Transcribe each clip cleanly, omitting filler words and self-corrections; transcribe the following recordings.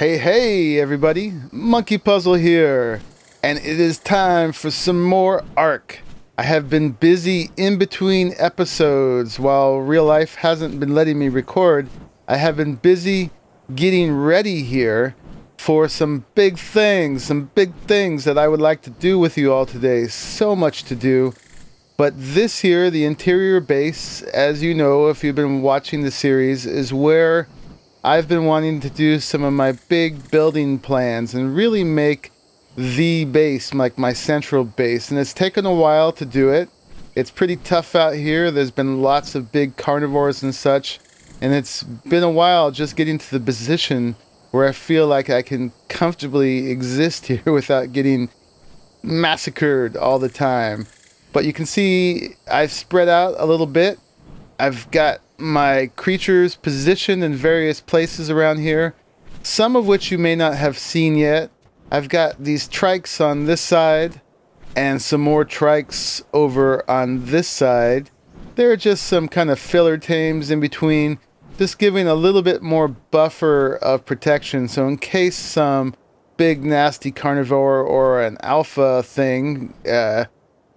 Hey everybody, Monkeypuzzle here, and it is time for some more ARK. I have been busy in between episodes while real life hasn't been letting me record. I have been busy getting ready here for some big things that I would like to do with you all today. So much to do. But this here, the interior base, as you know if you've been watching the series, is where I've been wanting to do some of my big building plans and really make the base, like my central base. And it's taken a while to do it. It's pretty tough out here. There's been lots of big carnivores and such. And it's been a while just getting to the position where I feel like I can comfortably exist here without getting massacred all the time. But you can see I've spread out a little bit. I've got my creatures positioned in various places around here, some of which you may not have seen yet. I've got these trikes on this side and some more trikes over on this side. There are just some kind of filler tames in between, just giving a little bit more buffer of protection. So in case some big nasty carnivore or an alpha thing,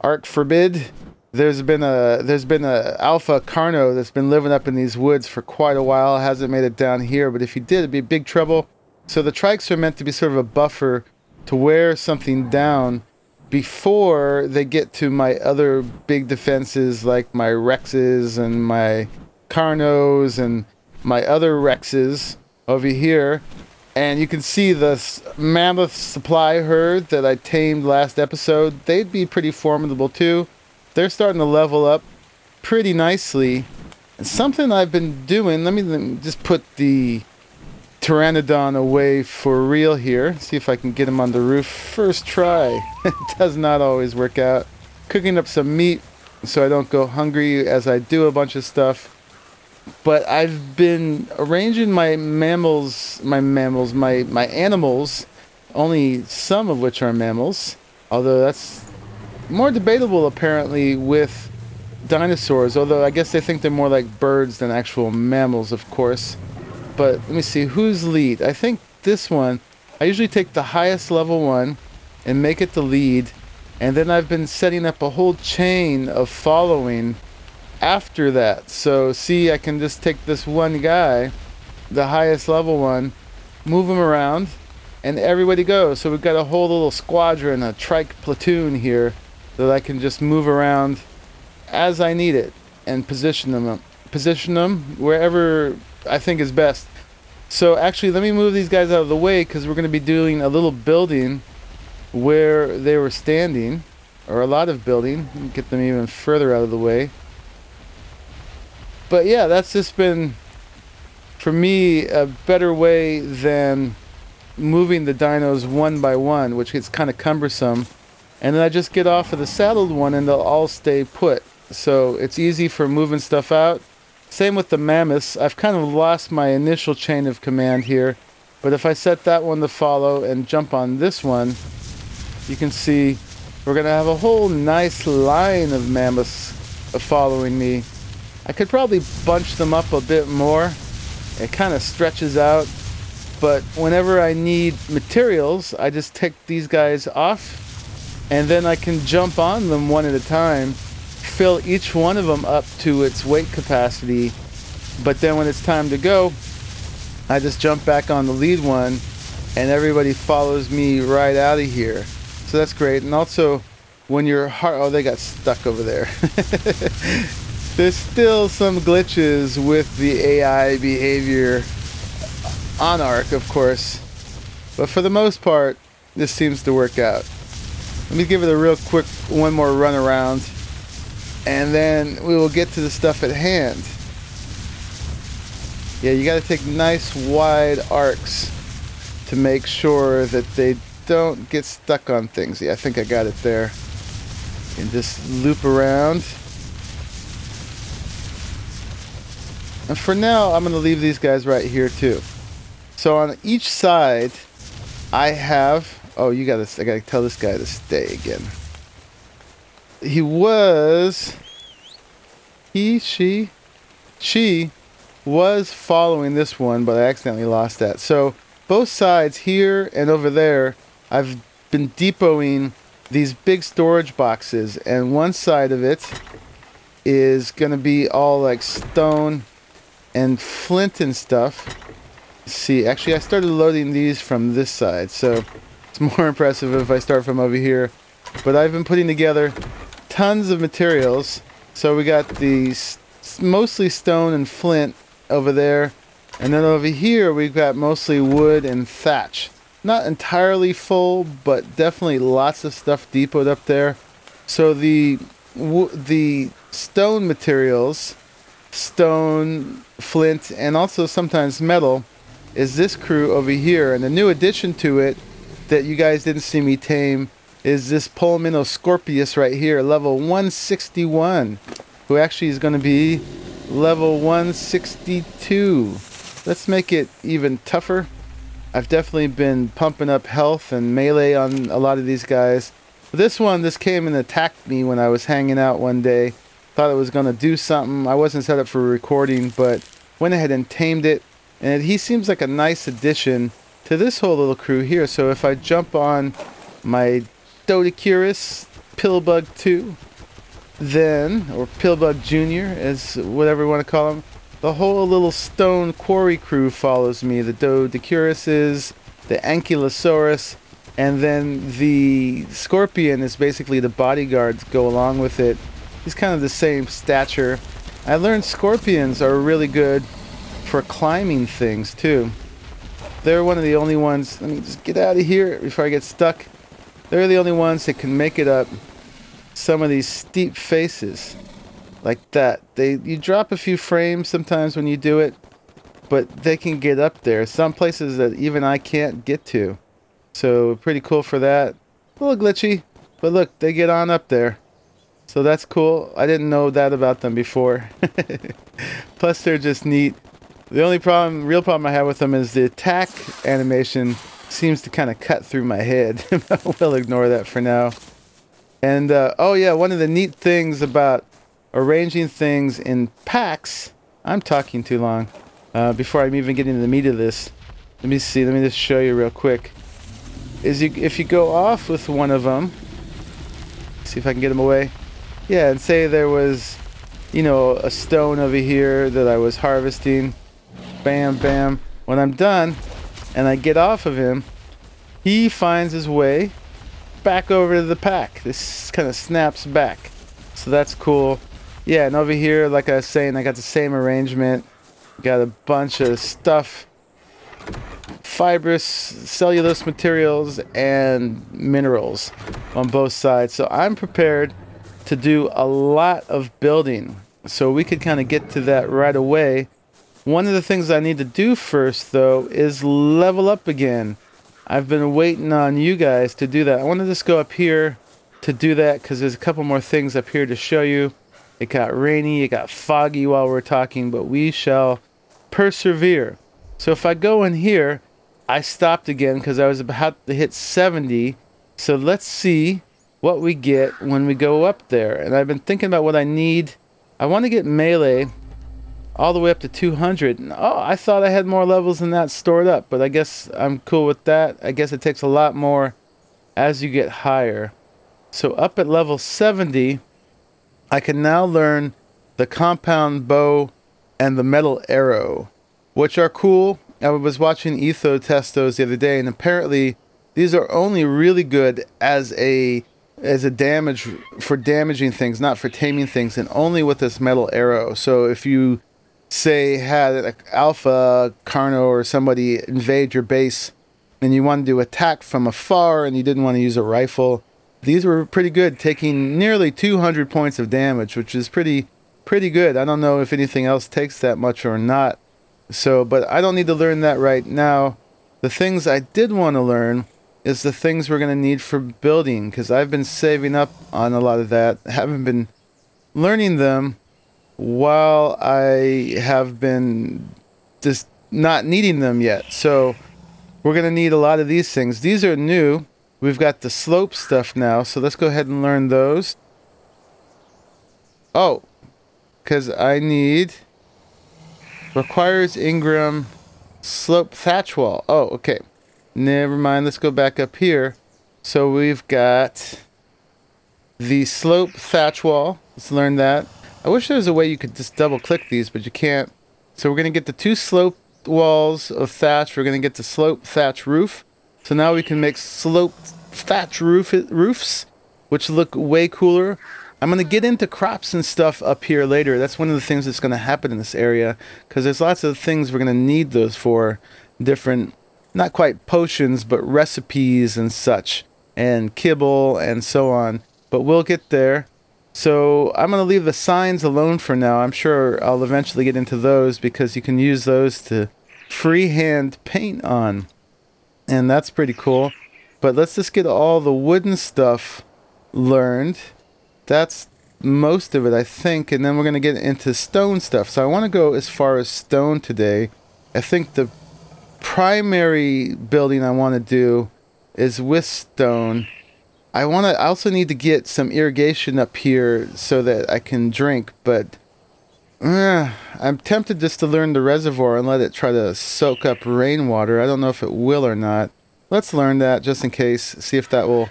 ARK forbid, there's been a alpha carno that's been living up in these woods for quite a while. Hasn't made it down here, but if he did, it'd be big trouble. So the trikes are meant to be sort of a buffer to wear something down before they get to my other big defenses, like my Rexes and my carnos and my other Rexes over here. And you can see the mammoth supply herd that I tamed last episode. They'd be pretty formidable too. They're starting to level up pretty nicely. And something I've been doing, let me just put the Pteranodon away for real here. See if I can get him on the roof. First try. It does not always work out. Cooking up some meat so I don't go hungry as I do a bunch of stuff. But I've been arranging my animals, only some of which are mammals, although that's more debatable apparently with dinosaurs, although I guess they think they're more like birds than actual mammals, of course. But let me see, who's lead? I think this one, I usually take the highest level one and make it the lead, and then I've been setting up a whole chain of following after that. So see, I can just take this one guy, the highest level one, move him around, and everybody goes. So we've got a whole little squadron, a trike platoon here that I can just move around as I need it and position them wherever I think is best. So actually, let me move these guys out of the way because we're going to be doing a little building where they were standing, or a lot of building. Get them even further out of the way. But yeah, that's just been, for me, a better way than moving the dinos one by one, which gets kind of cumbersome. And then I just get off of the saddled one and they'll all stay put. So it's easy for moving stuff out. Same with the mammoths. I've kind of lost my initial chain of command here. But if I set that one to follow and jump on this one, you can see we're going to have a whole nice line of mammoths following me. I could probably bunch them up a bit more. It kind of stretches out. But whenever I need materials, I just take these guys off. And then I can jump on them one at a time, fill each one of them up to its weight capacity. But then when it's time to go, I just jump back on the lead one and everybody follows me right out of here. So that's great. And also, when you're oh, they got stuck over there. There's still some glitches with the AI behavior on ARK, of course. But for the most part, this seems to work out. Let me give it a real quick one more run around, and then we will get to the stuff at hand. Yeah, you got to take nice wide arcs to make sure that they don't get stuck on things. Yeah, I think I got it there. And just loop around. And for now, I'm going to leave these guys right here too. So on each side, I have... Oh, I gotta tell this guy to stay again. She was following this one, but I accidentally lost that. So both sides here and over there, I've been depoting these big storage boxes, and one side of it is gonna be all like stone and flint and stuff. See, actually I started loading these from this side, so it's more impressive if I start from over here. But I've been putting together tons of materials. So we got the mostly stone and flint over there, and then over here we've got mostly wood and thatch. Not entirely full, but definitely lots of stuff depoted up there. So the stone materials, stone, flint, and also sometimes metal, is this crew over here. And the new addition to it that you guys didn't see me tame is this Polymino Scorpius right here, level 161, who actually is going to be level 162. Let's make it even tougher. I've definitely been pumping up health and melee on a lot of these guys. This one, this came and attacked me when I was hanging out one day. Thought it was going to do something. I wasn't set up for recording, but went ahead and tamed it. And he seems like a nice addition to this whole little crew here. So if I jump on my Dodicurus Pillbug 2, then, or Pillbug Jr., as whatever you want to call him, the whole little stone quarry crew follows me. The Dodecuruses, the Ankylosaurus, and then the Scorpion is basically the bodyguards go along with it. He's kind of the same stature. I learned Scorpions are really good for climbing things too. They're one of the only ones, let me just get out of here before I get stuck. They're the only ones that can make it up some of these steep faces. Like that. You drop a few frames sometimes when you do it, but they can get up there. Some places that even I can't get to. So pretty cool for that. A little glitchy, but look, they get on up there. So that's cool. I didn't know that about them before. Plus they're just neat. The only real problem I have with them is the attack animation seems to kind of cut through my head. We'll ignore that for now. And oh yeah, one of the neat things about arranging things in packs, I'm talking too long, before I'm even getting to the meat of this. Let me see, let me just show you real quick. If you go off with one of them, see if I can get them away. Yeah, and say there was, you know, a stone over here that I was harvesting. Bam, bam. When I'm done and I get off of him, he finds his way back over to the pack. This kind of snaps back. So that's cool. Yeah, and over here, like I was saying, I got the same arrangement. Got a bunch of stuff. Fibrous, cellulose materials, and minerals on both sides. So I'm prepared to do a lot of building. So we could kind of get to that right away. One of the things I need to do first, though, is level up again. I've been waiting on you guys to do that. I want to just go up here to do that because there's a couple more things up here to show you. It got rainy, it got foggy while we're talking, but we shall persevere. So if I go in here, I stopped again because I was about to hit 70. So let's see what we get when we go up there. And I've been thinking about what I need. I want to get melee all the way up to 200. Oh, I thought I had more levels than that stored up, but I guess I'm cool with that. I guess it takes a lot more as you get higher. So up at level 70, I can now learn the compound bow and the metal arrow, which are cool. I was watching Etho test those the other day, and apparently these are only really good as a damage for damaging things, not for taming things, and only with this metal arrow. So if you say had an alpha Carno or somebody invade your base and you wanted to attack from afar and you didn't want to use a rifle, these were pretty good, taking nearly 200 points of damage, which is pretty good. I don't know if anything else takes that much or not. So, but I don't need to learn that right now. The things I did want to learn is the things we're going to need for building, because I've been saving up on a lot of that. I haven't been learning them while I have been just not needing them yet. So we're going to need a lot of these things. These are new. We've got the slope stuff now, so let's go ahead and learn those. Oh, because I need... requires engram slope thatch wall. Oh, okay. Never mind. Let's go back up here. So we've got the slope thatch wall. Let's learn that. I wish there was a way you could just double click these, but you can't. So we're going to get the 2 slope walls of thatch. We're going to get the slope thatch roof. So now we can make slope thatch roofs, which look way cooler. I'm going to get into crops and stuff up here later. That's one of the things that's going to happen in this area, because there's lots of things we're going to need those for. Different, not quite potions, but recipes and such, and kibble and so on. But we'll get there. So I'm going to leave the signs alone for now. I'm sure I'll eventually get into those, because you can use those to freehand paint on. And that's pretty cool. But let's just get all the wooden stuff learned. That's most of it, I think. And then we're going to get into stone stuff. So I want to go as far as stone today. I think the primary building I want to do is with stone. I also need to get some irrigation up here so that I can drink, but I'm tempted just to learn the reservoir and let it try to soak up rainwater. I don't know if it will or not. Let's learn that just in case, see if that will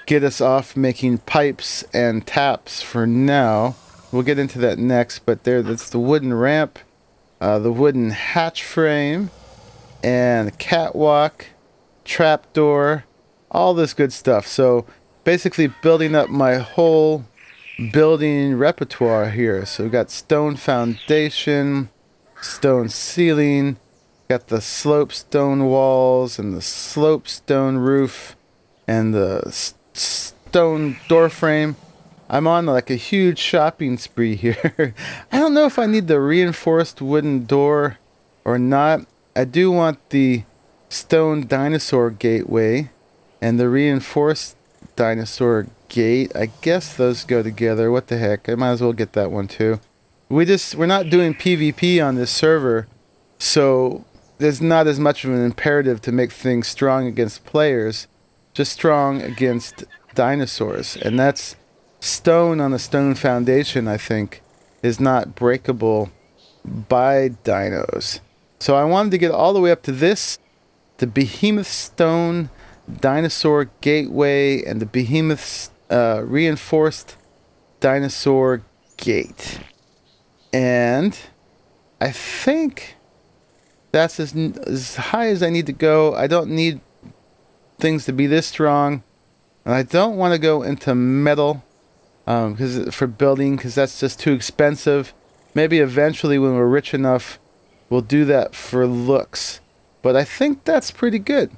get us off making pipes and taps for now. We'll get into that next, but that's the wooden ramp, the wooden hatch frame, and catwalk, trapdoor, all this good stuff. So basically building up my whole building repertoire here. So we've got stone foundation, stone ceiling, got the slope stone walls and the slope stone roof and the stone door frame. I'm on like a huge shopping spree here. I don't know if I need the reinforced wooden door or not. I do want the stone dinosaur gateway and the reinforced dinosaur gate. I guess those go together. What the heck? I might as well get that one too. We're not doing PvP on this server, so there's not as much of an imperative to make things strong against players, just strong against dinosaurs. And that's stone on a stone foundation, I think, is not breakable by dinos. So I wanted to get all the way up to this, the behemoth stone dinosaur gateway and the behemoth reinforced dinosaur gate. And I think that's as high as I need to go. I don't need things to be this strong, and I don't want to go into metal for building, because that's just too expensive. Maybe eventually when we're rich enough we'll do that for looks, but I think that's pretty good.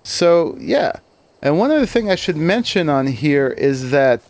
So yeah, and one other thing I should mention on here is that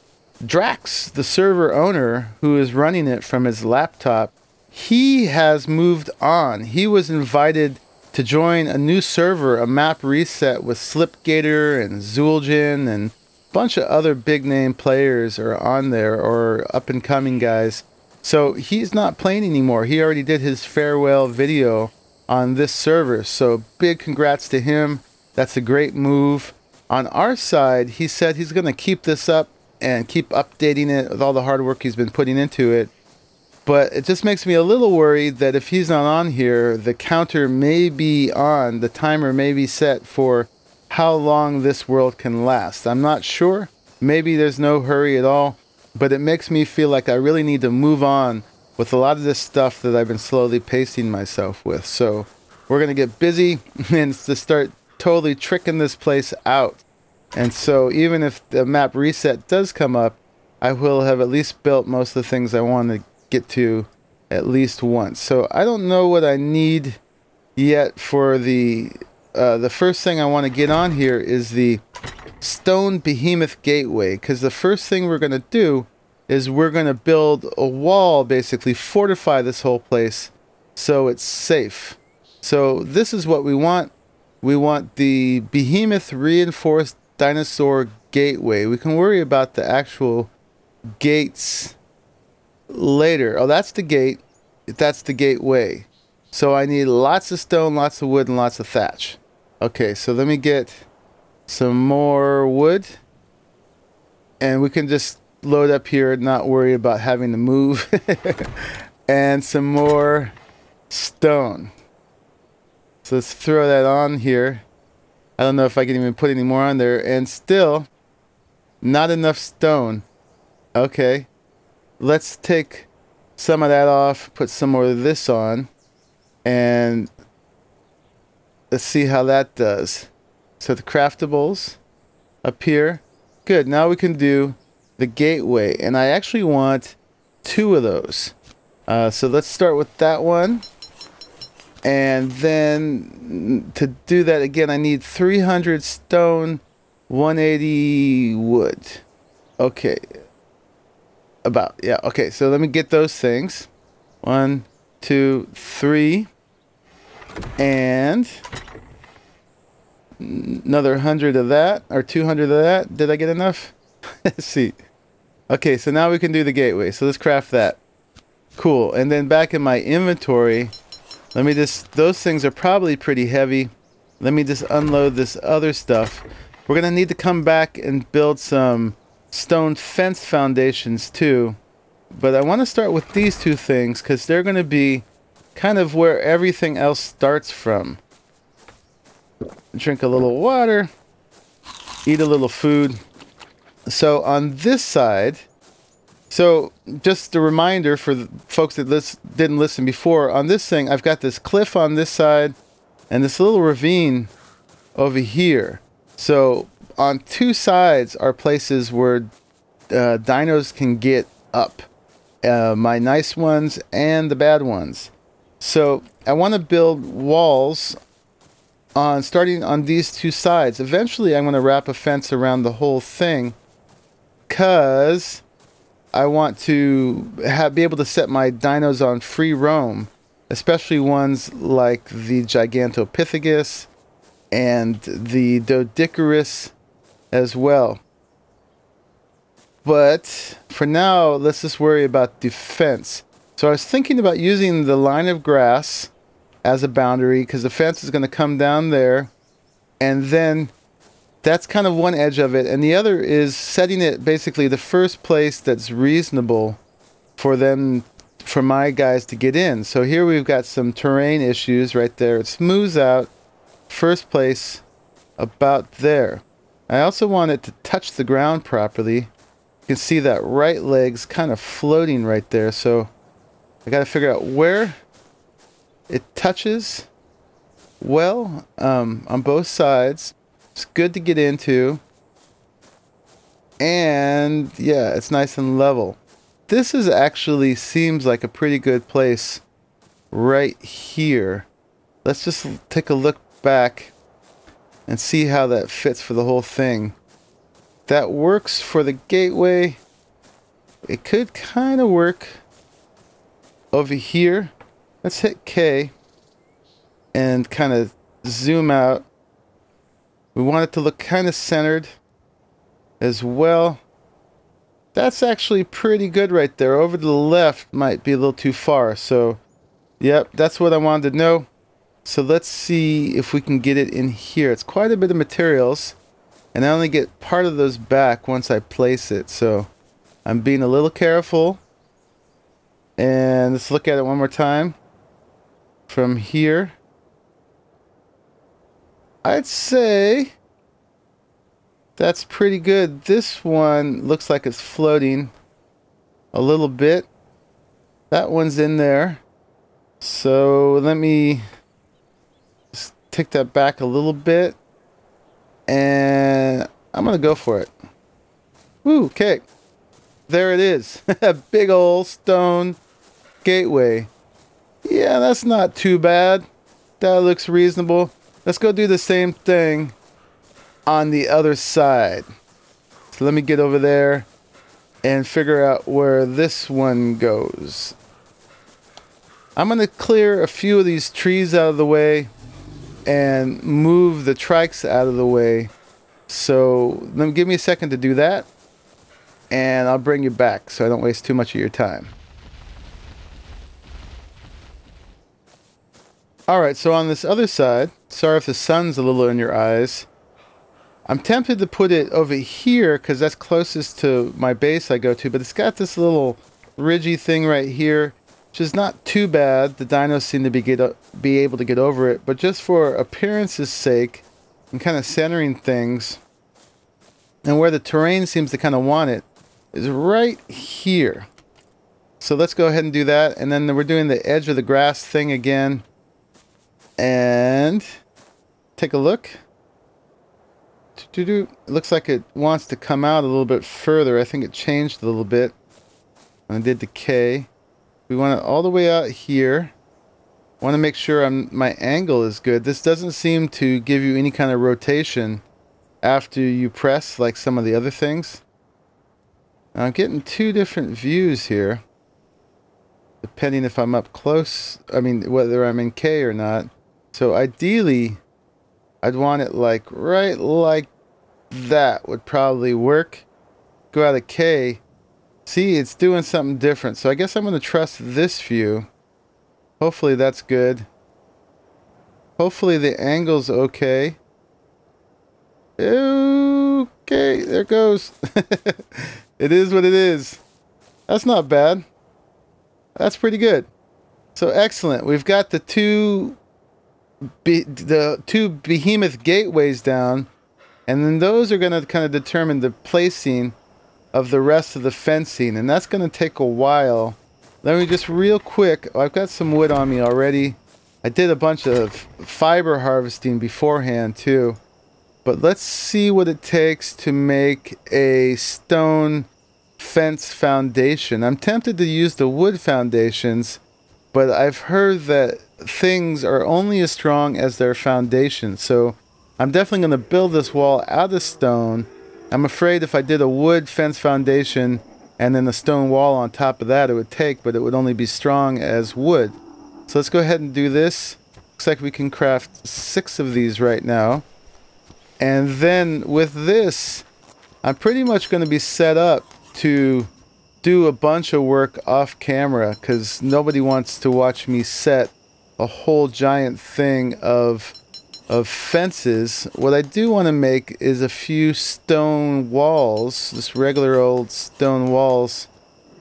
Draax, the server owner who is running it from his laptop, he has moved on. He was invited to join a new server, a map reset with Slipgator and Zul'jin, and a bunch of other big name players are on there, or up and coming guys. So he's not playing anymore. He already did his farewell video on this server. So big congrats to him. That's a great move. On our side, he said he's going to keep this up and keep updating it with all the hard work he's been putting into it. But it just makes me a little worried that if he's not on here, the counter may be on, the timer may be set for how long this world can last. I'm not sure. Maybe there's no hurry at all. But it makes me feel like I really need to move on with a lot of this stuff that I've been slowly pacing myself with. So we're going to get busy and to start totally tricking this place out. And so even if the map reset does come up, I will have at least built most of the things I want to get to at least once. So I don't know what I need yet for the first thing I want to get on here is the stone behemoth gateway, because the first thing we're going to do is we're going to build a wall, basically fortify this whole place so it's safe. So this is what we want. We want the behemoth reinforced dinosaur gateway. We can worry about the actual gates later. Oh, that's the gate. That's the gateway. So I need lots of stone, lots of wood, and lots of thatch. Okay, so let me get some more wood, and we can just load up here, not worry about having to move. And some more stone. So let's throw that on here. I don't know if I can even put any more on there. And still, not enough stone. Okay. Let's take some of that off, put some more of this on, and let's see how that does. So the craftables up here. Good. Now we can do the gateway. And I actually want 2 of those. So let's start with that one. And then to do that again, I need 300 stone, 180 wood. Okay. Yeah. Okay, so let me get those things. 1, 2, 3. And another 100 of that, or 200 of that. Did I get enough? Let's see. Okay, so now we can do the gateway. So let's craft that. Cool. And then back in my inventory, let me just, those things are probably pretty heavy. Let me just unload this other stuff. We're going to need to come back and build some stone fence foundations too. But I want to start with these 2 things because they're going to be kind of where everything else starts from. Drink a little water. Eat a little food. So on this side, so just a reminder for the folks that didn't listen before, on this thing, I've got this cliff on this side and this little ravine over here. So on 2 sides are places where dinos can get up. My nice ones and the bad ones. So I want to build walls starting on these 2 sides. Eventually I'm going to wrap a fence around the whole thing because I want to be able to set my dinos on free roam, especially ones like the Gigantopithecus and the Doedicarus as well. But for now, let's just worry about defense. So I was thinking about using the line of grass as a boundary because the fence is going to come down there, and then that's kind of one edge of it, and the other is setting it basically the first place that's reasonable for my guys to get in. So here we've got some terrain issues right there. It smooths out first place about there. I also want it to touch the ground properly. You can see that right leg's kind of floating right there, so I got to figure out where it touches well on both sides. It's good to get into, and yeah, it's nice and level. This is actually seems like a pretty good place right here. Let's just take a look back and see how that fits for the whole thing. That works for the gateway. It could kind of work over here. Let's hit K and kind of zoom out. We want it to look kind of centered as well. That's actually pretty good right there. Over to the left might be a little too far. So, yep, that's what I wanted to know. So let's see if we can get it in here. It's quite a bit of materials, and I only get part of those back once I place it. So I'm being a little careful. And let's look at it one more time. From here, I'd say that's pretty good. This one looks like it's floating a little bit. That one's in there. So let me just take that back a little bit. And I'm going to go for it. Woo, okay. There it is. A big old stone gateway. Yeah, that's not too bad. That looks reasonable. Let's go do the same thing on the other side. So let me get over there and figure out where this one goes. I'm going to clear a few of these trees out of the way and move the trikes out of the way. So give me a second to do that, and I'll bring you back so I don't waste too much of your time. Alright, so on this other side, sorry if the sun's a little in your eyes, I'm tempted to put it over here because that's closest to my base I go to, but it's got this little ridgy thing right here, which is not too bad. The dinos seem to be able to get over it, but just for appearance's sake and kind of centering things, and where the terrain seems to kind of want it, is right here. So let's go ahead and do that, and then we're doing the edge of the grass thing again. And take a look. It looks like it wants to come out a little bit further. I think it changed a little bit when I did decay. We want it all the way out here. I want to make sure my angle is good. This doesn't seem to give you any kind of rotation after you press like some of the other things. Now I'm getting two different views here, depending if I'm up close. I mean, whether I'm in K or not. So ideally, I'd want it like right like that would probably work. Go out of K. See, it's doing something different. So I guess I'm going to trust this view. Hopefully that's good. Hopefully the angle's okay. Okay, there it goes. It is what it is. That's not bad. That's pretty good. So excellent. We've got the two behemoth gateways down, and then those are going to kind of determine the placing of the rest of the fencing, and that's going to take a while. Let me just real quick, I've got some wood on me already. I did a bunch of fiber harvesting beforehand too, but let's see what it takes to make a stone fence foundation. I'm tempted to use the wood foundations, but I've heard that things are only as strong as their foundation. So I'm definitely going to build this wall out of stone. I'm afraid if I did a wood fence foundation and then a stone wall on top of that, it would take, but it would only be strong as wood. So let's go ahead and do this. Looks like we can craft 6 of these right now. And then with this, I'm pretty much going to be set up to do a bunch of work off camera, because nobody wants to watch me set a whole giant thing of fences. What I do want to make is a few stone walls, just regular old stone walls,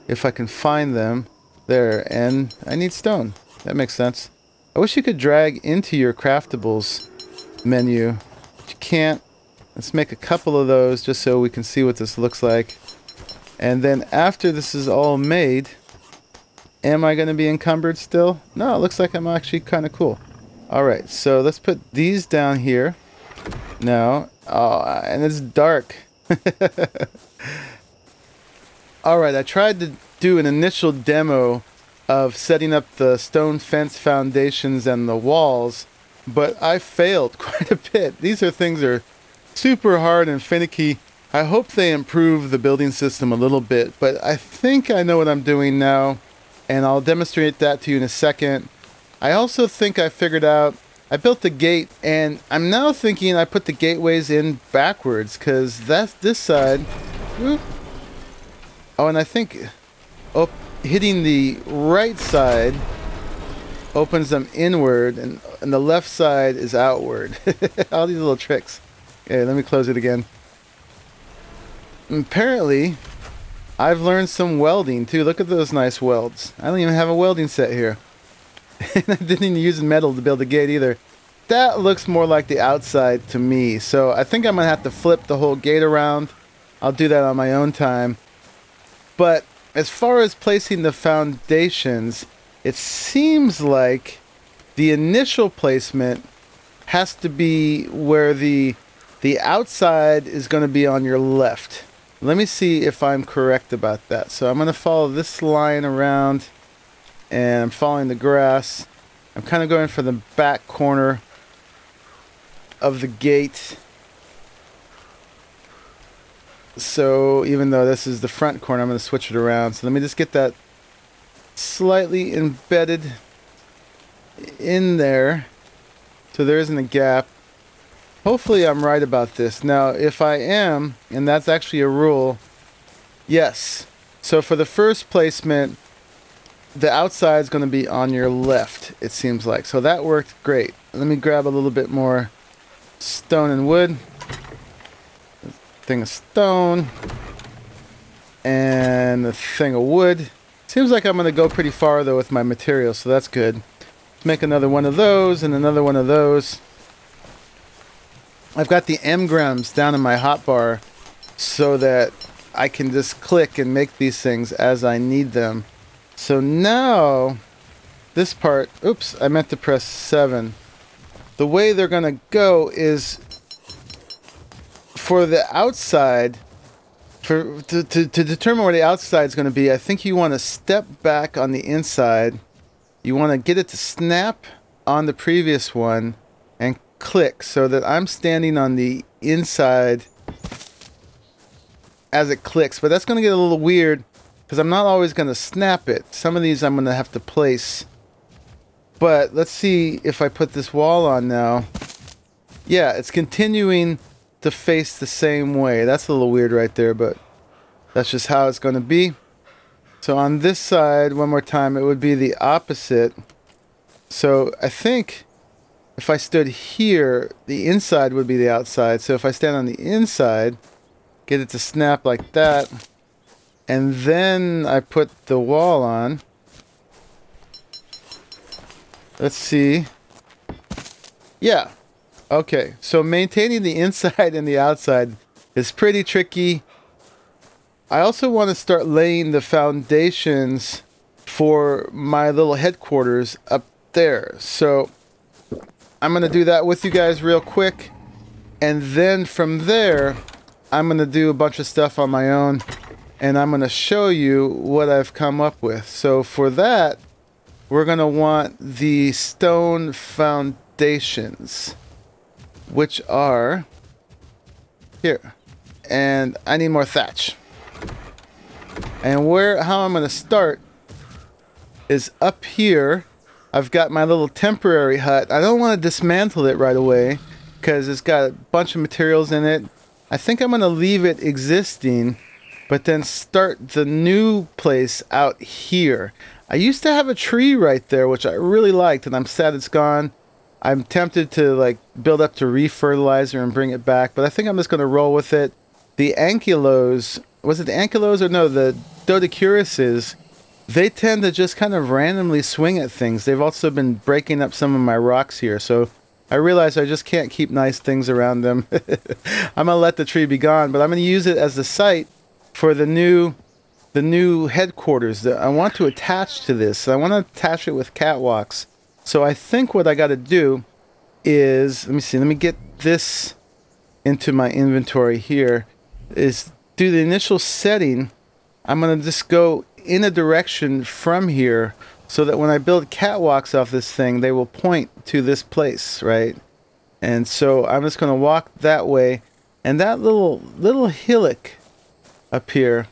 if I can find them. There, and I need stone. That makes sense. I wish you could drag into your craftables menu, but you can't. Let's make a couple of those just so we can see what this looks like. And then after this is all made, am I going to be encumbered still? No, it looks like I'm actually kind of cool. Alright, so let's put these down here. Now, and it's dark. Alright, I tried to do an initial demo of setting up the stone fence foundations and the walls, but I failed quite a bit. These things are super hard and finicky. I hope they improve the building system a little bit, but I think I know what I'm doing now, and I'll demonstrate that to you in a second. I also think I figured out, I built the gate, and I'm now thinking I put the gateways in backwards, because that's this side. Whoop. Oh, and I think hitting the right side opens them inward, and the left side is outward. All these little tricks. Okay, let me close it again. Apparently, I've learned some welding too. Look at those nice welds. I don't even have a welding set here. And I didn't even use metal to build the gate either. That looks more like the outside to me. So I think I'm going to have to flip the whole gate around. I'll do that on my own time. But as far as placing the foundations, it seems like the initial placement has to be where the outside is going to be on your left. Let me see if I'm correct about that. So I'm going to follow this line around, and I'm following the grass. I'm kind of going for the back corner of the gate. So even though this is the front corner, I'm going to switch it around. So let me just get that slightly embedded in there so there isn't a gap. Hopefully I'm right about this. Now, if I am, and that's actually a rule, yes. So for the first placement, the outside is going to be on your left, it seems like. So that worked great. Let me grab a little bit more stone and wood. A thing of stone. And a thing of wood. Seems like I'm going to go pretty far, though, with my materials, so that's good. Let's make another one of those and another one of those. I've got the engrams down in my hotbar so that I can just click and make these things as I need them. So now, this part, oops, I meant to press 7. The way they're going to go is for the outside, to determine where the outside is going to be, I think you want to step back on the inside. You want to get it to snap on the previous one and click so that I'm standing on the inside as it clicks. But that's going to get a little weird because I'm not always going to snap it. Some of these I'm going to have to place. But let's see if I put this wall on now. Yeah, it's continuing to face the same way. That's a little weird right there, but that's just how it's going to be. So on this side, one more time, it would be the opposite. So I think if I stood here, the inside would be the outside. So if I stand on the inside, get it to snap like that, and then I put the wall on. Let's see. Yeah. Okay. So maintaining the inside and the outside is pretty tricky. I also want to start laying the foundations for my little headquarters up there. So I'm going to do that with you guys real quick. And then from there, I'm going to do a bunch of stuff on my own. And I'm going to show you what I've come up with. So for that, we're going to want the stone foundations, which are here. And I need more thatch. And how I'm going to start is up here. I've got my little temporary hut. I don't want to dismantle it right away because it's got a bunch of materials in it. I think I'm going to leave it existing, but then start the new place out here. I used to have a tree right there, which I really liked, and I'm sad it's gone. I'm tempted to like build up to refertilizer and bring it back, but I think I'm just going to roll with it. The ankylos, was it the ankylos or no, the dodocuruses, they tend to just kind of randomly swing at things. They've also been breaking up some of my rocks here, so I realize I just can't keep nice things around them. I'm going to let the tree be gone, but I'm going to use it as the site for the new headquarters that I want to attach to this. I want to attach it with catwalks. So I think what I got to do is, let me see, let me get this into my inventory here, is do the initial setting. I'm going to just go in a direction from here so that when I build catwalks off this thing, they will point to this place, right? And so I'm just going to walk that way, and that little hillock up here,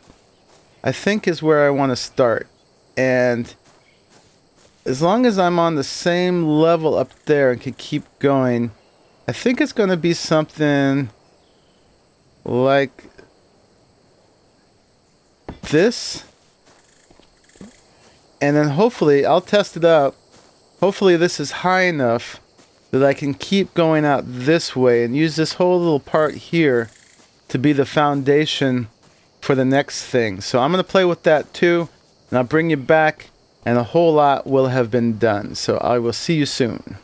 I think is where I want to start. And as long as I'm on the same level up there and can keep going, I think it's going to be something like this. And then hopefully, I'll test it out. Hopefully this is high enough that I can keep going out this way and use this whole little part here to be the foundation for the next thing. So I'm going to play with that too, and I'll bring you back, and a whole lot will have been done. So I will see you soon.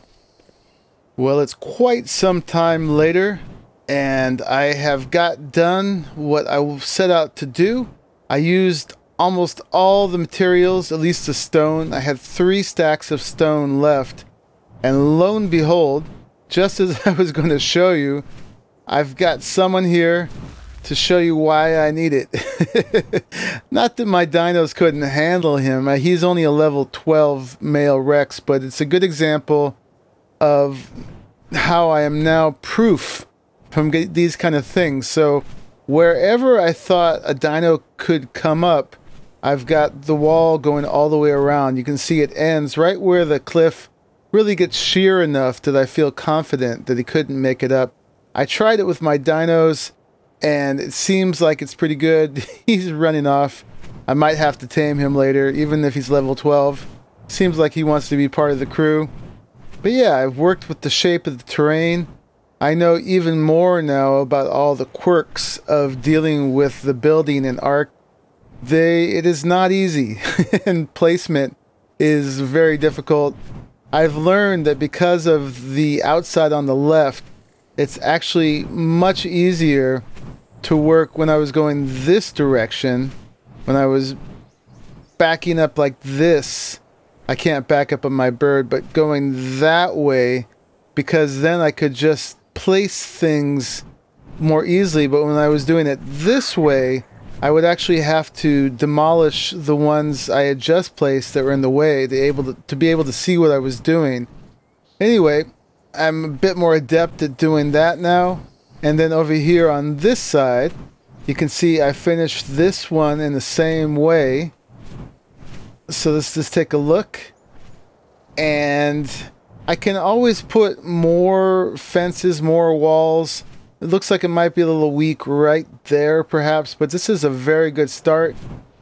Well, it's quite some time later, and I have got done what I set out to do. I used almost all the materials, at least the stone. I had 3 stacks of stone left, and lo and behold, just as I was going to show you, I've got someone here to show you why I need it. Not that my dinos couldn't handle him. He's only a level 12 male Rex, but it's a good example of how I am now proof from these kind of things. So wherever I thought a dino could come up, I've got the wall going all the way around. You can see it ends right where the cliff really gets sheer enough that I feel confident that he couldn't make it up. I tried it with my dinos, and it seems like it's pretty good. He's running off. I might have to tame him later, even if he's level 12. Seems like he wants to be part of the crew. But yeah, I've worked with the shape of the terrain. I know even more now about all the quirks of dealing with the building in ARK. it is not easy, and placement is very difficult. I've learned that because of the outside on the left, it's actually much easier to work when I was going this direction. When I was backing up like this, I can't back up on my bird, but going that way, because then I could just place things more easily. But when I was doing it this way, I would actually have to demolish the ones I had just placed that were in the way to be able to see what I was doing. Anyway, I'm a bit more adept at doing that now. And then over here on this side, you can see I finished this one in the same way. So let's just take a look. And I can always put more fences, more walls. It looks like it might be a little weak right there perhaps, but this is a very good start.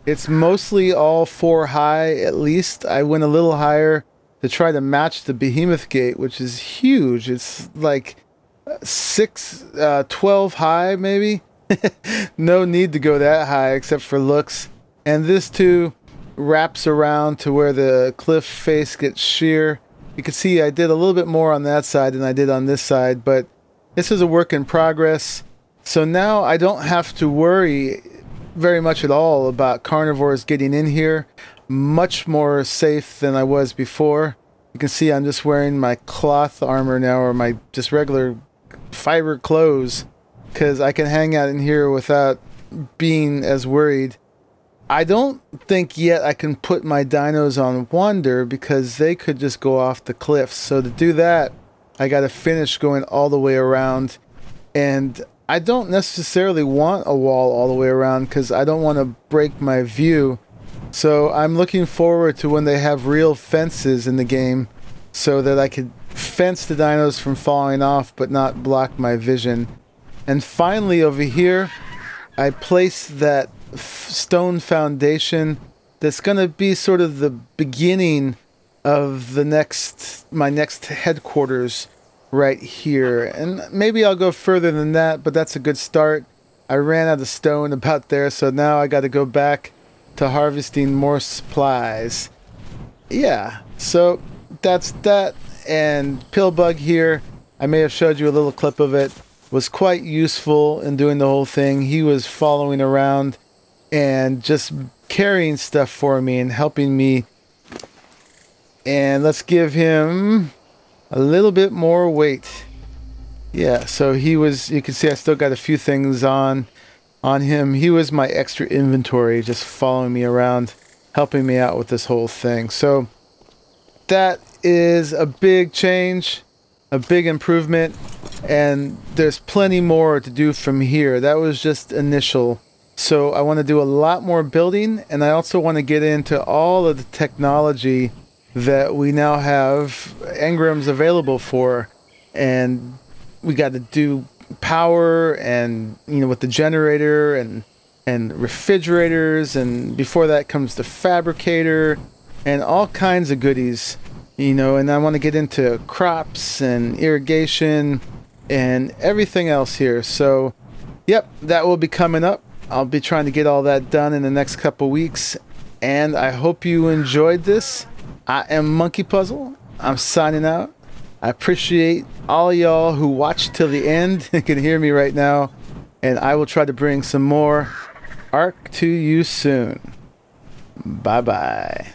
It's mostly all 4 high at least. I went a little higher to try to match the behemoth gate, which is huge. It's like 12 high maybe. No need to go that high except for looks. And this too wraps around to where the cliff face gets sheer. You can see I did a little bit more on that side than I did on this side, but this is a work in progress. So now I don't have to worry very much at all about carnivores getting in here. Much more safe than I was before. You can see I'm just wearing my cloth armor now, or my just regular fiber clothes, because I can hang out in here without being as worried. I don't think yet I can put my dinos on wander because they could just go off the cliffs. So to do that, I got to finish going all the way around. And I don't necessarily want a wall all the way around because I don't want to break my view. So I'm looking forward to when they have real fences in the game so that I could fence the dinos from falling off but not block my vision. And finally over here, I placed that stone foundation that's going to be sort of the beginning of my next headquarters right here. And maybe I'll go further than that, but that's a good start. I ran out of stone about there, so now I got to go back to harvesting more supplies. Yeah, so that's that. And Pillbug here, I may have showed you a little clip of it, was quite useful in doing the whole thing. He was following around and just carrying stuff for me and helping me. And let's give him a little bit more weight. Yeah, so he was, you can see I still got a few things on him. He was my extra inventory, just following me around, helping me out with this whole thing. So that is a big change, a big improvement, and there's plenty more to do from here. That was just initial. So I want to do a lot more building, and I also want to get into all of the technology that we now have engrams available for. And we got to do power, and with the generator and refrigerators, and before that comes the fabricator and all kinds of goodies, and I want to get into crops and irrigation and everything else here. So yep, that will be coming up. I'll be trying to get all that done in the next couple weeks, and I hope you enjoyed this. I am Monkeypuzzle. I'm signing out. I appreciate all y'all who watched till the end and can hear me right now, and I will try to bring some more ARK to you soon. Bye bye.